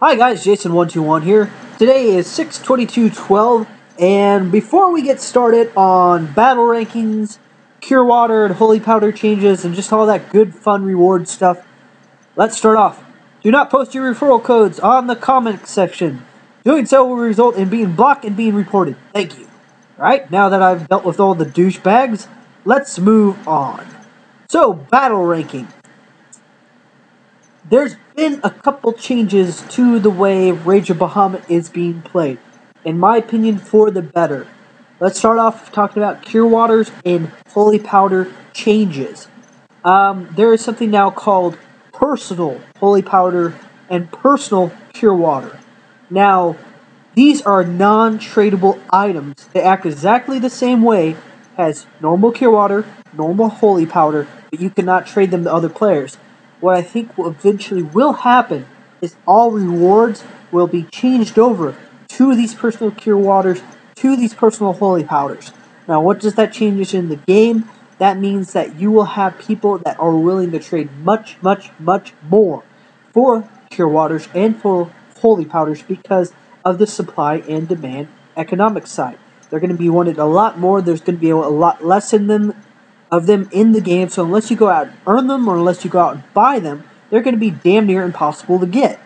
Hi guys, Jayson121 here. Today is 6/22/12, and before we get started on battle rankings, cure water and holy powder changes, and just all that good fun reward stuff, let's start off. Do not post your referral codes on the comment section. Doing so will result in being blocked and being reported. Thank you. Alright, now that I've dealt with all the douchebags, let's move on. So, battle ranking. There's been a couple changes to the way Rage of Bahamut is being played. In my opinion, for the better. Let's start off talking about Cure Waters and Holy Powder changes. There is something now called Personal Holy Powder and Personal Cure Water. Now, these are non-tradable items. They act exactly the same way as normal Cure Water, normal Holy Powder, but you cannot trade them to other players. What I think will eventually happen is all rewards will be changed over to these personal cure waters, to these personal holy powders. Now, what does that change in the game? That means that you will have people that are willing to trade much, much, much more for cure waters and for holy powders because of the supply and demand economic side. They're going to be wanted a lot more. There's going to be a lot less in them. Of them in the game, so unless you go out and earn them or unless you go out and buy them, they're going to be damn near impossible to get.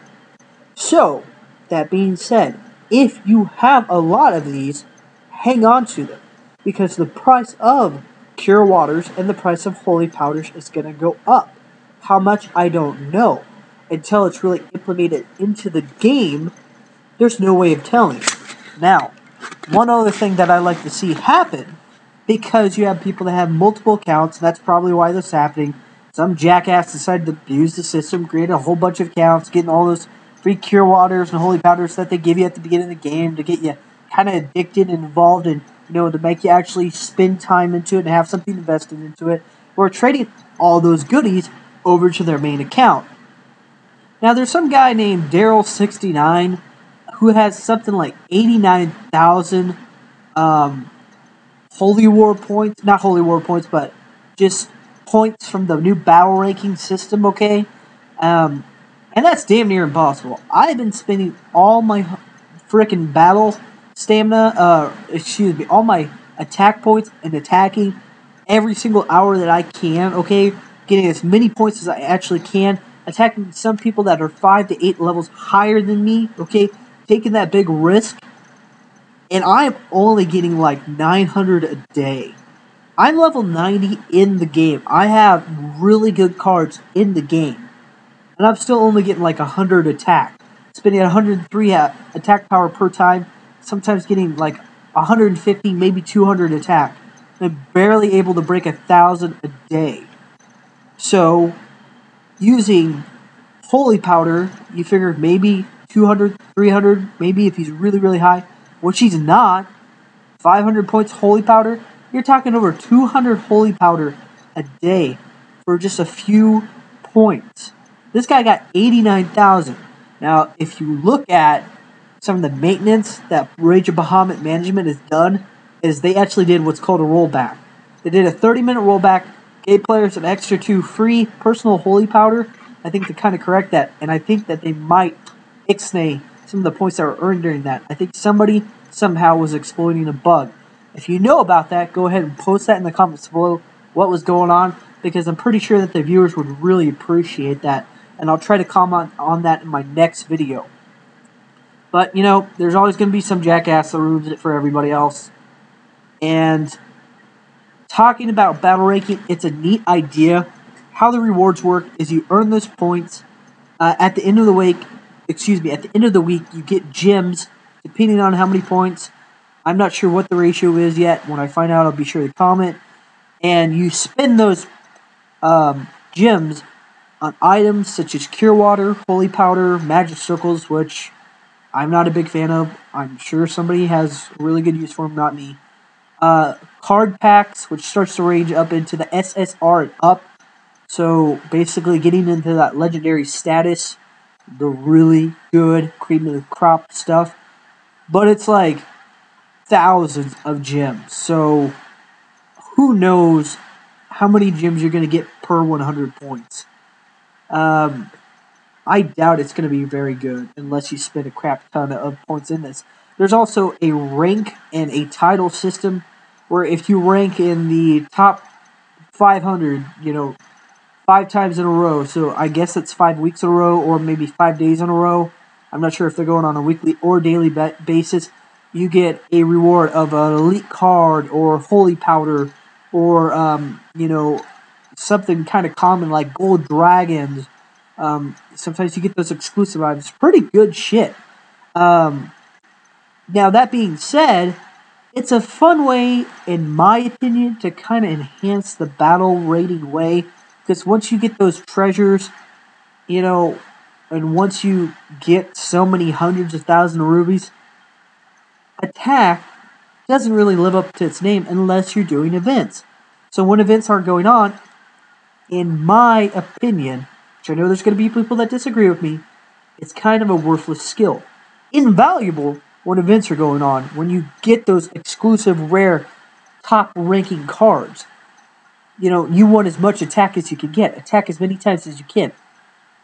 So, that being said, if you have a lot of these, hang on to them, because the price of Cure Waters and the price of Holy Powders is going to go up. How much, I don't know. Until it's really implemented into the game, there's no way of telling. Now, one other thing that I like to see happen, because you have people that have multiple accounts, that's probably why this is happening. Some jackass decided to abuse the system, create a whole bunch of accounts, getting all those free cure waters and holy powders that they give you at the beginning of the game to get you kind of addicted and involved and, to make you actually spend time into it and have something invested into it. Or trading all those goodies over to their main account. Now, there's some guy named Daryl69 who has something like 89,000, Holy War points, not Holy War points, but just points from the new battle ranking system, okay? And that's damn near impossible. I've been spending all my frickin' battle stamina, all my attack points and attacking every single hour that I can, okay? Getting as many points as I actually can, attacking some people that are 5 to 8 levels higher than me, okay? Taking that big risk. And I'm only getting like 900 a day. I'm level 90 in the game. I have really good cards in the game. And I'm still only getting like 100 attack. Spending 103 attack power per time. Sometimes getting like 150, maybe 200 attack. I'm barely able to break 1,000 a day. So, using Holy Powder, you figure maybe 200, 300, maybe if he's really, really high. Which he's not. 500 points Holy Powder. You're talking over 200 Holy Powder a day for just a few points. This guy got 89,000. Now, if you look at some of the maintenance that Rage of Bahamut management has done, is they actually did what's called a rollback. They did a 30-minute rollback, gave players an extra 2 free personal Holy Powder. I think to kind of correct that, and I think that they might ixnay some of the points that were earned during that. I think somebody somehow was exploiting a bug. If you know about that, go ahead and post that in the comments below what was going on, because I'm pretty sure that the viewers would really appreciate that, and I'll try to comment on that in my next video. But, there's always going to be some jackass that ruins it for everybody else. And talking about battle ranking, it's a neat idea. How the rewards work is you earn those points at the end of the week. At the end of the week, you get gems, depending on how many points. I'm not sure what the ratio is yet. When I find out, I'll be sure to comment. And you spend those gems on items such as Cure Water, Holy Powder, Magic Circles, which I'm not a big fan of. I'm sure somebody has really good use for them, not me. Card packs, which starts to range up into the SSR and up. So, basically getting into that legendary status. The really good cream of the crop stuff. But it's like thousands of gems. So who knows how many gems you're going to get per 100 points. I doubt it's going to be very good unless you spend a crap ton of points in this. There's also a rank and a title system where if you rank in the top 500, 5 times in a row, so I guess it's 5 weeks in a row or maybe 5 days in a row. I'm not sure if they're going on a weekly or daily basis. You get a reward of an elite card or holy powder or, something kind of common like gold dragons. Sometimes you get those exclusive items. Pretty good shit. Now, that being said, it's a fun way, in my opinion, to kind of enhance the battle rating way. Because once you get those treasures, and once you get so many hundreds of thousands of rubies, attack doesn't really live up to its name unless you're doing events. So when events aren't going on, in my opinion, which I know there's going to be people that disagree with me, it's kind of a worthless skill. Invaluable when events are going on, when you get those exclusive, rare, top-ranking cards. You want as much attack as you can get. Attack as many times as you can.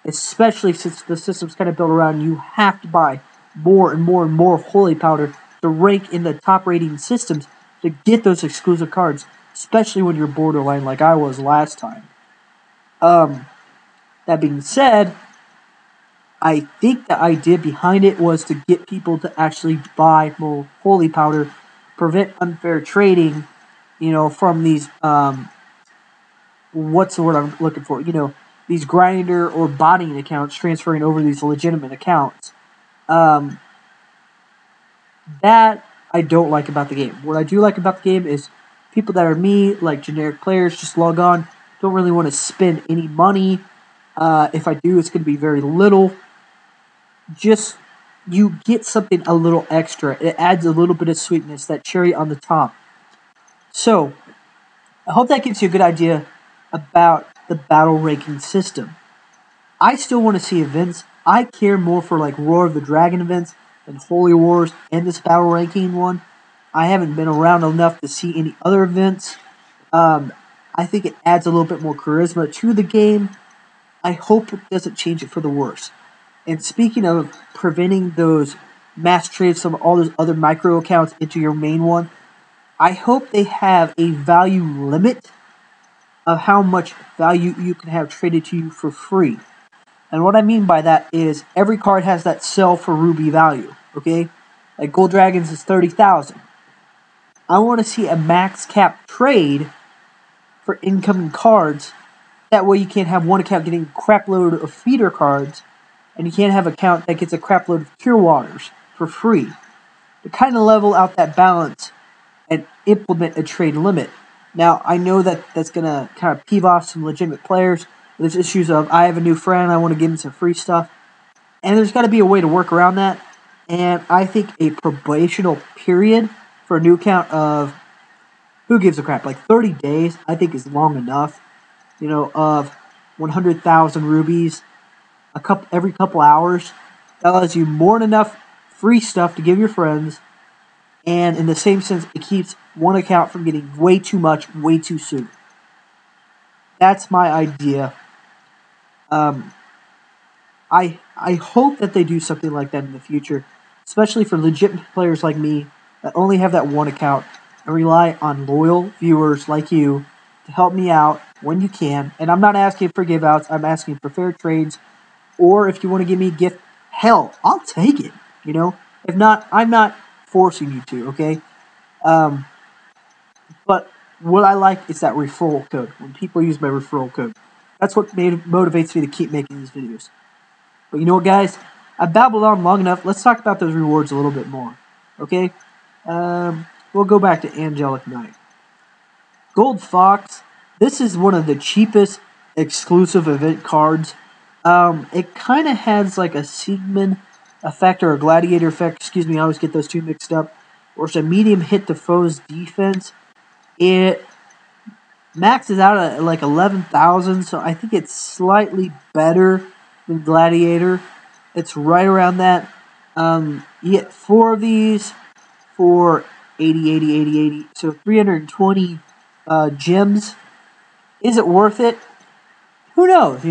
Especially since the system's kind of built around you have to buy more and more and more holy powder to rank in the top rating systems to get those exclusive cards, especially when you're borderline like I was last time. That being said, I think the idea behind it was to get people to actually buy more holy powder, prevent unfair trading, from these, what's the word I'm looking for? These grinder or botting accounts transferring over these legitimate accounts. That I don't like about the game. What I do like about the game is people that are me, like generic players, just log on, don't really want to spend any money. If I do, it's going to be very little. Just, you get something a little extra. It adds a little bit of sweetness, that cherry on the top. So, I hope that gives you a good idea about the battle ranking system. I still want to see events. I care more for like Roar of the Dragon events than Holy Wars and this battle ranking one. I haven't been around enough to see any other events. I think it adds a little bit more charisma to the game. I hope it doesn't change it for the worse. And speaking of preventing those mass trades from all those other micro accounts into your main one, I hope they have a value limit of how much value you can have traded to you for free. And what I mean by that is every card has that sell for ruby value, okay? Like Gold Dragons is 30,000. I want to see a max cap trade for incoming cards. That way you can't have one account getting a crap load of feeder cards, and you can't have an account that gets a crap load of pure waters for free. To kind of level out that balance and implement a trade limit. Now, I know that that's going to kind of peeve off some legitimate players. There's issues of, I have a new friend, I want to give him some free stuff. And there's got to be a way to work around that. And I think a probational period for a new account of, who gives a crap, like 30 days, I think is long enough. Of 100,000 rubies every couple hours. That allows you more than enough free stuff to give your friends. And in the same sense, it keeps one account from getting way too much, way too soon. That's my idea. I hope that they do something like that in the future, especially for legitimate players like me that only have that one account and rely on loyal viewers like you to help me out when you can. And I'm not asking for give outs, I'm asking for fair trades. Or if you want to give me a gift, hell, I'll take it. If not, I'm not forcing you to, okay? But what I like is that referral code. When people use my referral code, that's what motivates me to keep making these videos. But you know what, guys? I babbled on long enough. Let's talk about those rewards a little bit more, okay? We'll go back to Angelic Knight. Gold Fox. This is one of the cheapest exclusive event cards. It kind of has like a Siegmund effect or a Gladiator effect. Excuse me, I always get those two mixed up. Or it's a medium hit to foe's defense. It maxes out at like 11,000, so I think it's slightly better than Gladiator. It's right around that. You get 4 of these for 80, 80, 80, 80. So 320 gems. Is it worth it? Who knows?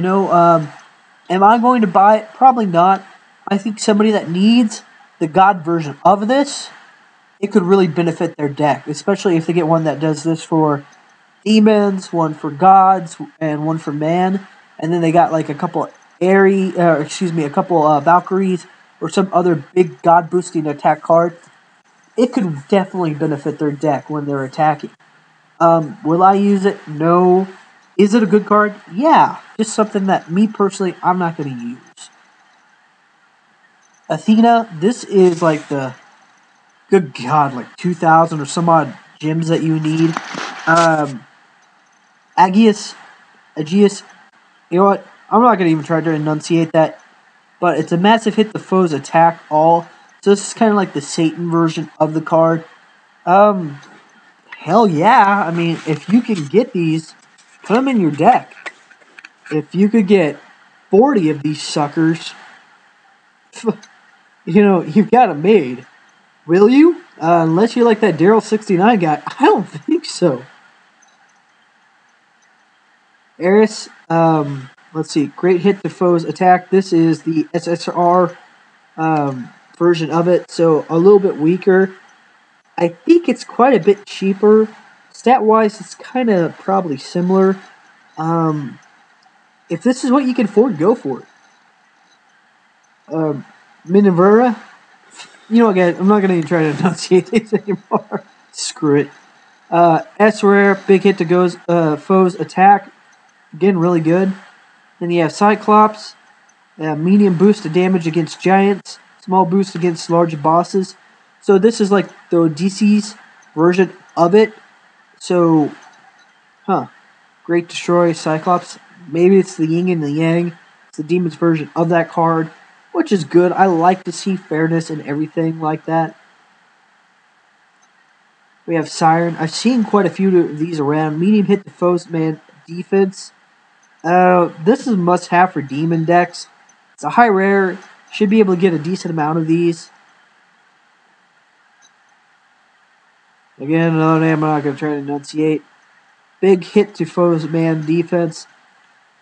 Am I going to buy it? Probably not. I think somebody that needs the God version of this, it could really benefit their deck, especially if they get one that does this for demons, one for gods, and one for man, and then they got like a couple a couple Valkyries or some other big God boosting attack card. It could definitely benefit their deck when they're attacking. Will I use it? No. Is it a good card? Yeah. Just something that me personally, I'm not going to use. Athena, this is like the, good God, like 2,000 or some odd gems that you need. Aegeus, you know what? I'm not going to even try to enunciate that. But it's a massive hit the foe's attack all. So this is kind of like the Satan version of the card. Hell yeah. I mean, if you can get these, put them in your deck. If you could get 40 of these suckers, you know, you've got them made. Will you? Unless you like that Daryl69 guy. I don't think so. Eris, let's see. Great hit to foe's attack. This is the SSR version of it, so a little bit weaker. I think it's quite a bit cheaper. Stat-wise, it's kind of probably similar. If this is what you can afford, go for it. Minerva, you know what, guys? I'm not going to even try to enunciate these anymore. Screw it. S-Rare, big hit to foe's attack. Again, really good. Then you have Cyclops, medium boost to damage against giants, small boost against large bosses. So this is like the DC's version of it. So, Great Destroy, Cyclops. Maybe it's the yin and the yang. It's the demon's version of that card, which is good. I like to see fairness and everything like that. We have Siren. I've seen quite a few of these around. Medium hit the foe's man defense. This is a must-have for demon decks. It's a high rare. Should be able to get a decent amount of these. Again, another name I'm not going to try to enunciate. Big hit to foe's man defense.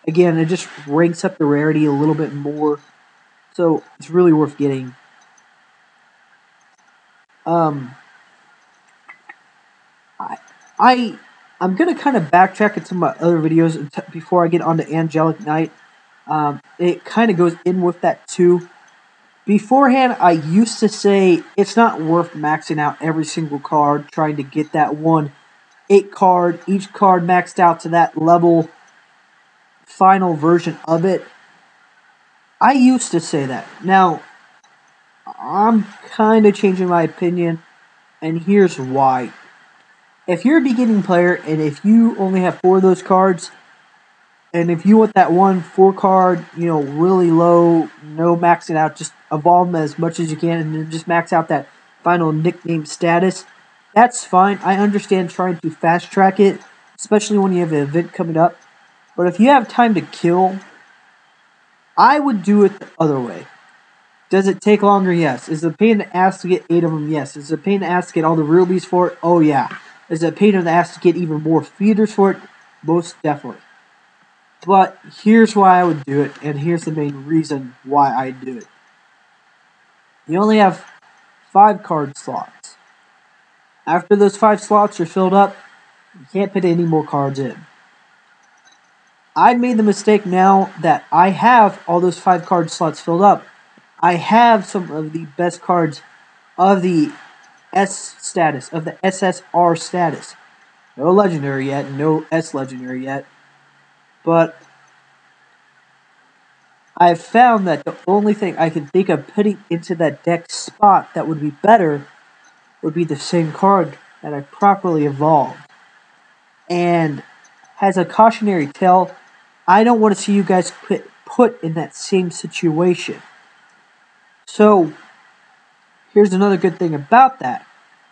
Again, it just ranks up the rarity a little bit more. So, it's really worth getting. I'm going to kind of backtrack into my other videos before I get on to Angelic Knight. It kind of goes in with that too. Beforehand, I used to say it's not worth maxing out every single card, trying to get that 8 card, each card maxed out to that level, final version of it. I used to say that. Now, I'm kind of changing my opinion, and here's why. If you're a beginning player, and if you only have 4 of those cards, and if you want that 4 card, really low, no maxing out, just evolve them as much as you can, and then just max out that final nickname status, that's fine. I understand trying to fast track it, especially when you have an event coming up. But if you have time to kill, I would do it the other way. Does it take longer? Yes. Is it a pain in the ass to get 8 of them? Yes. Is it a pain in the ass to get all the rubies for it? Oh, yeah. Is it a pain in the ass to get even more feeders for it? Most definitely. But here's why I would do it, and here's the main reason why I do it. You only have 5 card slots. After those 5 slots are filled up, you can't put any more cards in. I made the mistake now that I have all those 5 card slots filled up. I have some of the best cards of the S status, of the SSR status. No legendary yet, no S legendary yet. But I've found that the only thing I can think of putting into that deck spot that would be better would be the same card that I properly evolved. And has a cautionary tale. I don't want to see you guys put in that same situation. So, here's another good thing about that.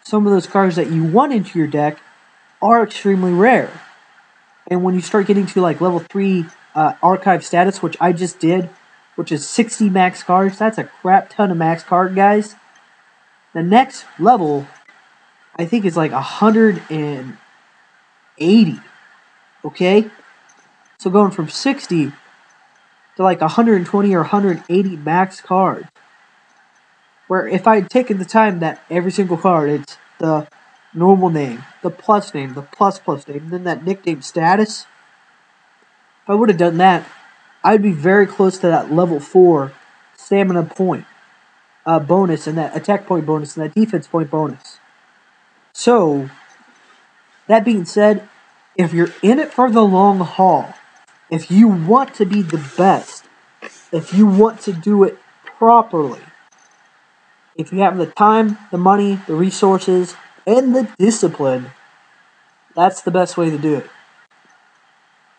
Some of those cards that you want into your deck are extremely rare. And when you start getting to like level 3 archive status, which I just did, which is 60 max cards, that's a crap ton of max card, guys. The next level, I think, is like 180. Okay? So going from 60 to like 120 or 180 max cards. Where if I had taken the time that every single card, it's the normal name, the plus name, the plus name, then that nickname status. If I would have done that, I'd be very close to that level 4 stamina point bonus and that attack point bonus and that defense point bonus. So, that being said, if you're in it for the long haul, if you want to be the best, if you want to do it properly, if you have the time, the money, the resources, and the discipline, that's the best way to do it.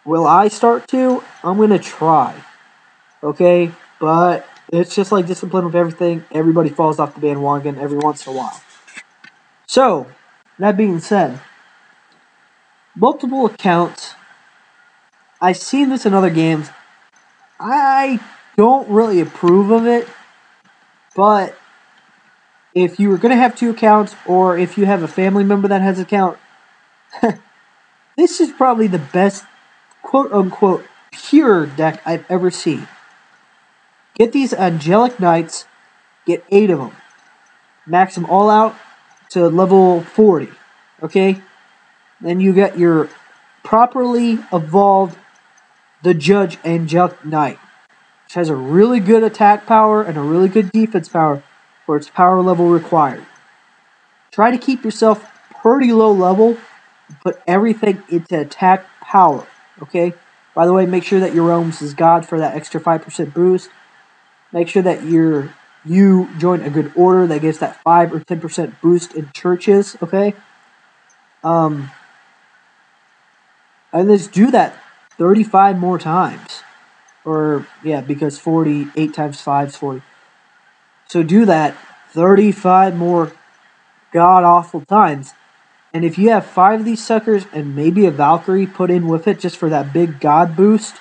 Will I start to? I'm going to try. Okay? But it's just like discipline with everything. Everybody falls off the bandwagon every once in a while. So, that being said, multiple accounts. I've seen this in other games. I don't really approve of it. But if you were going to have 2 accounts, or if you have a family member that has an account, this is probably the best, quote-unquote, pure deck I've ever seen. Get these Angelic Knights, get 8 of them. Max them all out to level 40, okay? Then you get your properly evolved the Judge Angelic Knight, which has a really good attack power and a really good defense power for its power level required. Try to keep yourself pretty low level and put everything into attack power, okay? By the way, make sure that your Realms is God for that extra 5% boost. Make sure that you join a good order that gives that 5 or 10% boost in churches, okay? And just do that 35 more times. Or, yeah, because 8 times 5 is 40. So do that 35 more god-awful times. And if you have 5 of these suckers and maybe a Valkyrie put in with it just for that big god boost,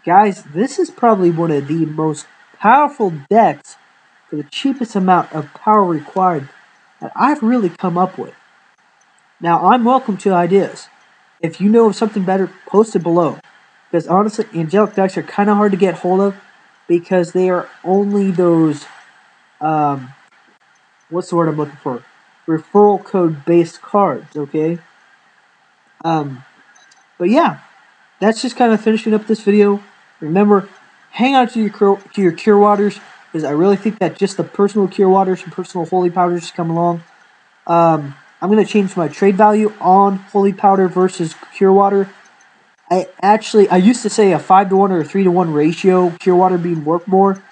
guys, this is probably one of the most powerful decks for the cheapest amount of power required that I've really come up with. Now, I'm welcome to ideas. If you know of something better, post it below. Because honestly, Angelic decks are kind of hard to get hold of because they are only those, what's the word I'm looking for? Referral code based cards, okay? But yeah, that's just kind of finishing up this video. Remember, hang on to your cure waters, because I really think that just the personal cure waters and personal holy powders come along. I'm going to change my trade value on holy powder versus cure water. I used to say a 5-to-1 or a 3-to-1 ratio, cure water being worth more.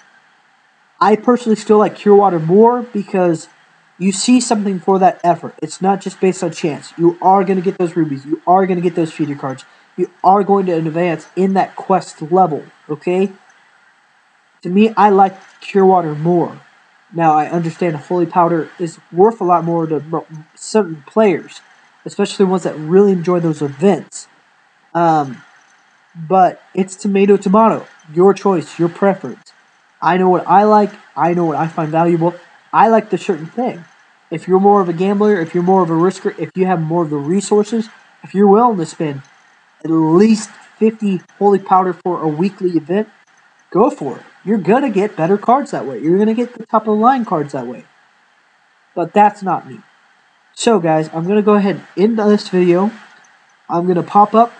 I personally still like cure water more because you see something for that effort. It's not just based on chance. You are going to get those rubies. You are going to get those feeder cards. You are going to advance in that quest level, okay? To me, I like cure water more. Now, I understand holy powder is worth a lot more to certain players, especially ones that really enjoy those events. But it's tomato. Your choice, your preference. I know what I like. I know what I find valuable. I like the certain thing. If you're more of a gambler, if you're more of a risker, if you have more of the resources, if you're willing to spend at least 50 holy powder for a weekly event, go for it. You're going to get better cards that way. You're going to get the top of the line cards that way. But that's not me. So guys, I'm going to go ahead and end this video. I'm going to pop up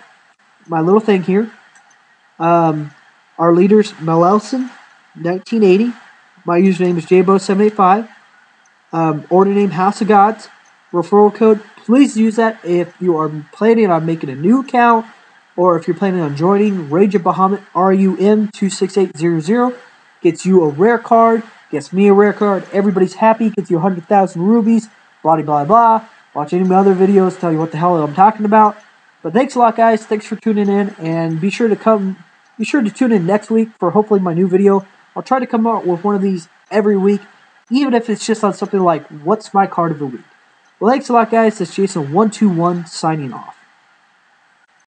my little thing here. Our leaders, Melelson, 1980. My username is Jaybo785. Order name, House of Gods. Referral code, please use that if you are planning on making a new account, or if you're planning on joining Rage of Bahamut, RUM26800. Gets you a rare card, gets me a rare card, everybody's happy, gets you 100,000 rubies, blah blah blah. Watch any of my other videos, tell you what the hell I'm talking about. But thanks a lot, guys. Thanks for tuning in, and be sure to tune in next week for hopefully my new video. I'll try to come out with one of these every week, even if it's just on something like, what's my card of the week? Well, thanks a lot, guys. This is Jayson121 signing off.